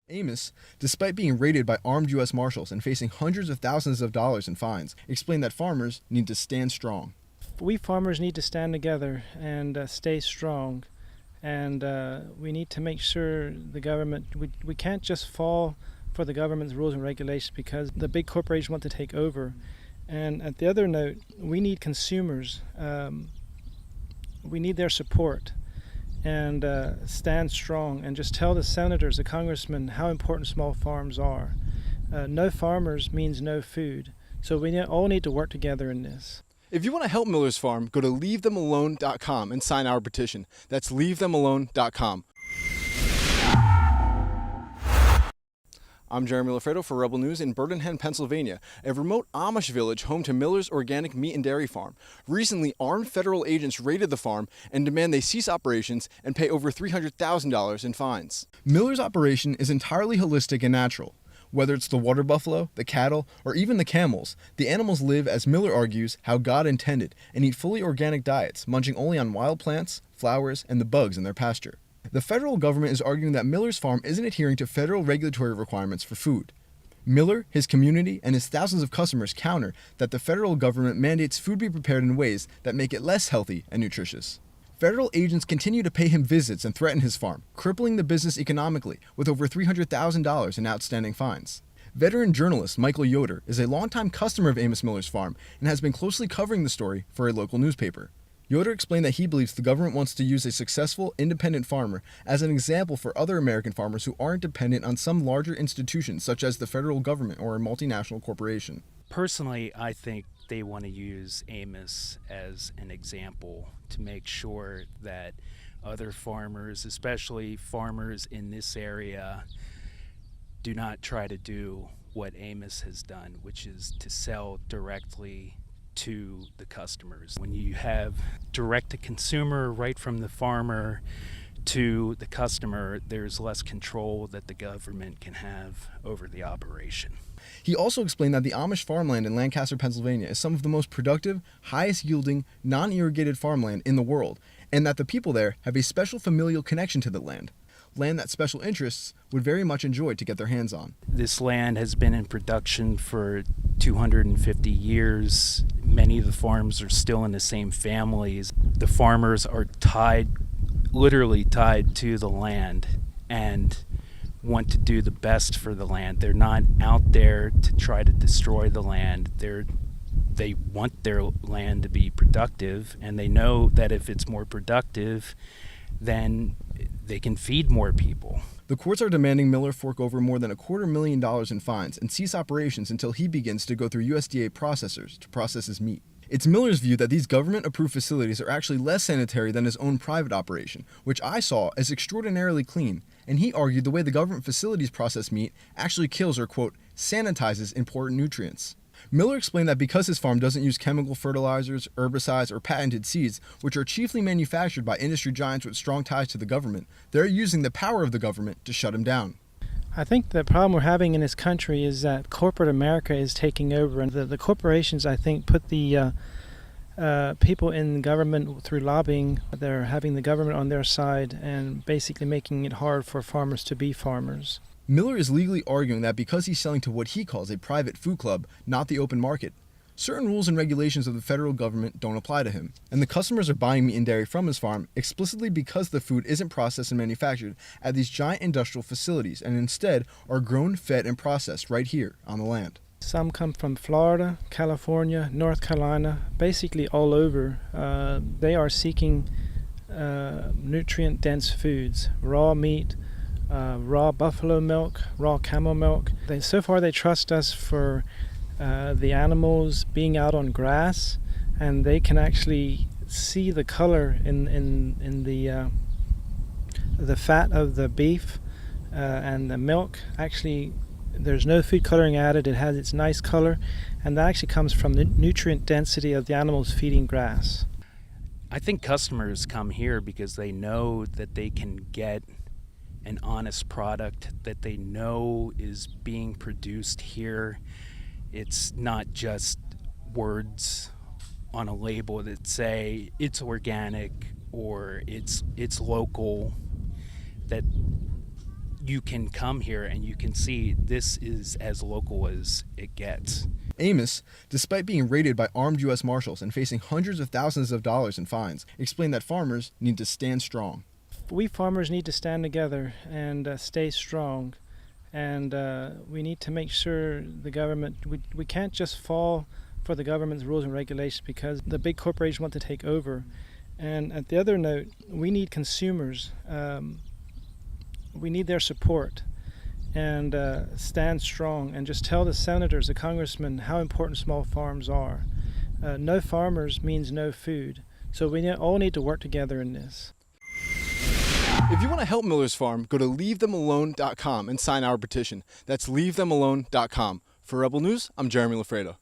Amos, despite being raided by armed U.S. Marshals and facing hundreds of thousands of dollars in fines, explained that farmers need to stand strong. We farmers need to stand together and stay strong, and we need to make sure the government, we can't just fall for the government's rules and regulations because the big corporations want to take over. And at the other note, we need consumers. We need their support. And stand strong and just tell the senators, the congressmen, how important small farms are. No farmers means no food. So we all need to work together in this. If you want to help Miller's Farm, go to leavethemalone.com and sign our petition. That's leavethemalone.com. I'm Jeremy Lafredo for Rebel News in Birmingham, Pennsylvania, a remote Amish village home to Miller's Organic Meat and Dairy Farm. Recently, armed federal agents raided the farm and demand they cease operations and pay over $300,000 in fines. Miller's operation is entirely holistic and natural. Whether it's the water buffalo, the cattle, or even the camels, the animals live, as Miller argues, how God intended and eat fully organic diets, munching only on wild plants, flowers, and the bugs in their pasture. The federal government is arguing that Miller's farm isn't adhering to federal regulatory requirements for food. Miller, his community, and his thousands of customers counter that the federal government mandates food be prepared in ways that make it less healthy and nutritious. Federal agents continue to pay him visits and threaten his farm, crippling the business economically with over $300,000 in outstanding fines. Veteran journalist Michael Yoder is a longtime customer of Amos Miller's farm and has been closely covering the story for a local newspaper. Yoder explained that he believes the government wants to use a successful, independent farmer as an example for other American farmers who aren't dependent on some larger institution such as the federal government or a multinational corporation. Personally, I think they want to use Amos as an example to make sure that other farmers, especially farmers in this area, do not try to do what Amos has done, which is to sell directly to the customers. When you have direct to consumer right from the farmer to the customer, there's less control that the government can have over the operation. He also explained that the Amish farmland in Lancaster, Pennsylvania is some of the most productive, highest yielding, non-irrigated farmland in the world, and that the people there have a special familial connection to the land that special interests would very much enjoy to get their hands on. This land has been in production for 250 years. Many of the farms are still in the same families. The farmers are literally tied to the land and want to do the best for the land. They're not out there to try to destroy the land. They want their land to be productive, and they know that if it's more productive, then they can feed more people. The courts are demanding Miller fork over more than $250,000 in fines and cease operations until he begins to go through USDA processors to process his meat. It's Miller's view that these government-approved facilities are actually less sanitary than his own private operation, which I saw as extraordinarily clean, and he argued the way the government facilities process meat actually kills or, quote, sanitizes important nutrients. Miller explained that because his farm doesn't use chemical fertilizers, herbicides, or patented seeds, which are chiefly manufactured by industry giants with strong ties to the government, they're using the power of the government to shut him down. I think the problem we're having in this country is that corporate America is taking over, and the corporations, I think, put the people in government through lobbying. They're having the government on their side and basically making it hard for farmers to be farmers. Miller is legally arguing that because he's selling to what he calls a private food club, not the open market, certain rules and regulations of the federal government don't apply to him, and the customers are buying meat and dairy from his farm explicitly because the food isn't processed and manufactured at these giant industrial facilities and instead are grown, fed, and processed right here on the land. Some come from Florida, California, North Carolina, basically all over. They are seeking nutrient-dense foods, raw meat, raw buffalo milk, raw camel milk. So far they trust us for the animals being out on grass, and they can actually see the color in the fat of the beef and the milk. Actually, there's no food coloring added. It has its nice color, and that actually comes from the nutrient density of the animals feeding grass. I think customers come here because they know that they can get an honest product that they know is being produced here. It's not just words on a label that say it's organic or it's local. That you can come here and you can see this is as local as it gets. Amos, despite being raided by armed U.S. Marshals and facing hundreds of thousands of dollars in fines, explained that farmers need to stand strong. We farmers need to stand together and stay strong, and we need to make sure the government, we can't just fall for the government's rules and regulations because the big corporations want to take over. And at the other note, we need consumers. We need their support, and stand strong and just tell the senators, the congressmen, how important small farms are. No farmers means no food, so we all need to work together in this. If you want to help Miller's Farm, go to leavethemalone.com and sign our petition. That's leavethemalone.com. For Rebel News, I'm Jeremy Lafredo.